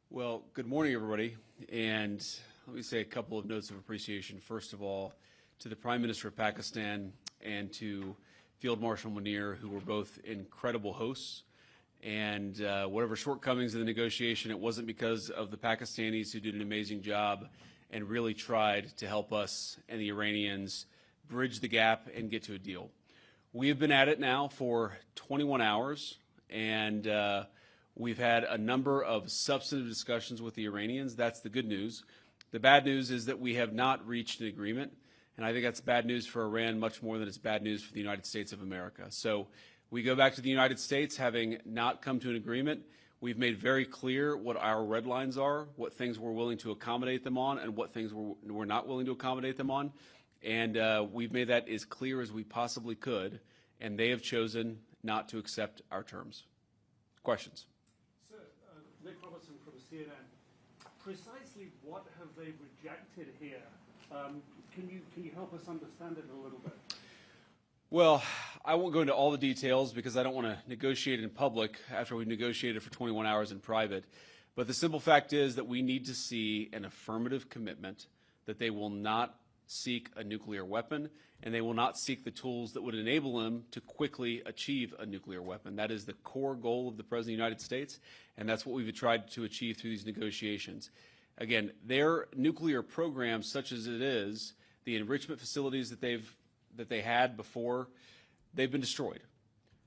Well, good morning, everybody. And let me say a couple of notes of appreciation. First of all, to the Prime Minister of Pakistan and to Field Marshal Munir, who were both incredible hosts. And whatever shortcomings in the negotiation, it wasn't because of the Pakistanis, who did an amazing job and really tried to help us and the Iranians bridge the gap and get to a deal. We have been at it now for 21 hours, and we've had a number of substantive discussions with the Iranians. That's the good news. The bad news is that we have not reached an agreement, and I think that's bad news for Iran much more than it's bad news for the United States of America. So we go back to the United States having not come to an agreement. We've made very clear what our red lines are, what things we're willing to accommodate them on, and what things we're not willing to accommodate them on. And we've made that as clear as we possibly could, and they have chosen not to accept our terms. Questions? Sir, Nick Robertson from CNN. Precisely what have they rejected here? Can you help us understand it a little bit? Well, I won't go into all the details because I don't want to negotiate in public after we've negotiated for 21 hours in private. But the simple fact is that we need to see an affirmative commitment that they will not seek a nuclear weapon, and they will not seek the tools that would enable them to quickly achieve a nuclear weapon. That is the core goal of the President of the United States, and that's what we've tried to achieve through these negotiations. Again, their nuclear program, such as it is, the enrichment facilities that they had before, they've been destroyed.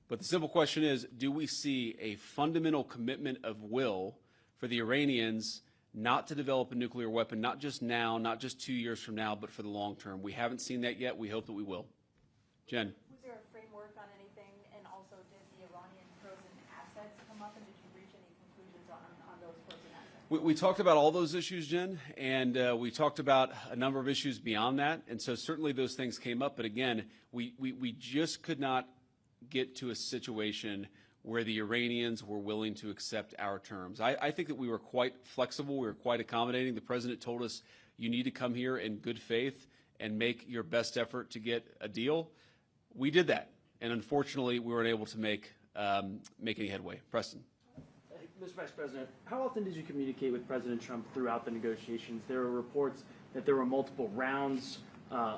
But the simple question is, do we see a fundamental commitment of will for the Iranians not to develop a nuclear weapon, not just now, not just 2 years from now, but for the long term? We haven't seen that yet. We hope that we will. Jen. Was there a framework on anything? And also, did the Iranian frozen assets come up, and did you reach any conclusions on those frozen assets? We talked about all those issues, Jen, and we talked about a number of issues beyond that. And so certainly those things came up. But again, we just could not get to a situation where the Iranians were willing to accept our terms. I think that we were quite flexible. We were quite accommodating. The President told us, you need to come here in good faith and make your best effort to get a deal. We did that. And unfortunately, we weren't able to make any headway. Preston. Mr. Vice President, how often did you communicate with President Trump throughout the negotiations? There were reports that there were multiple rounds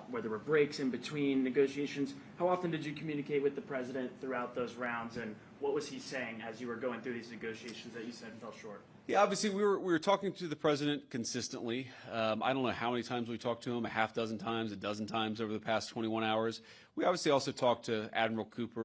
where there were breaks in between negotiations. How often did you communicate with the President throughout those rounds, and what was he saying as you were going through these negotiations that you said fell short? Yeah, obviously we were talking to the President consistently. I don't know how many times we talked to him, a half dozen times, a dozen times over the past 21 hours. We obviously also talked to Admiral Cooper.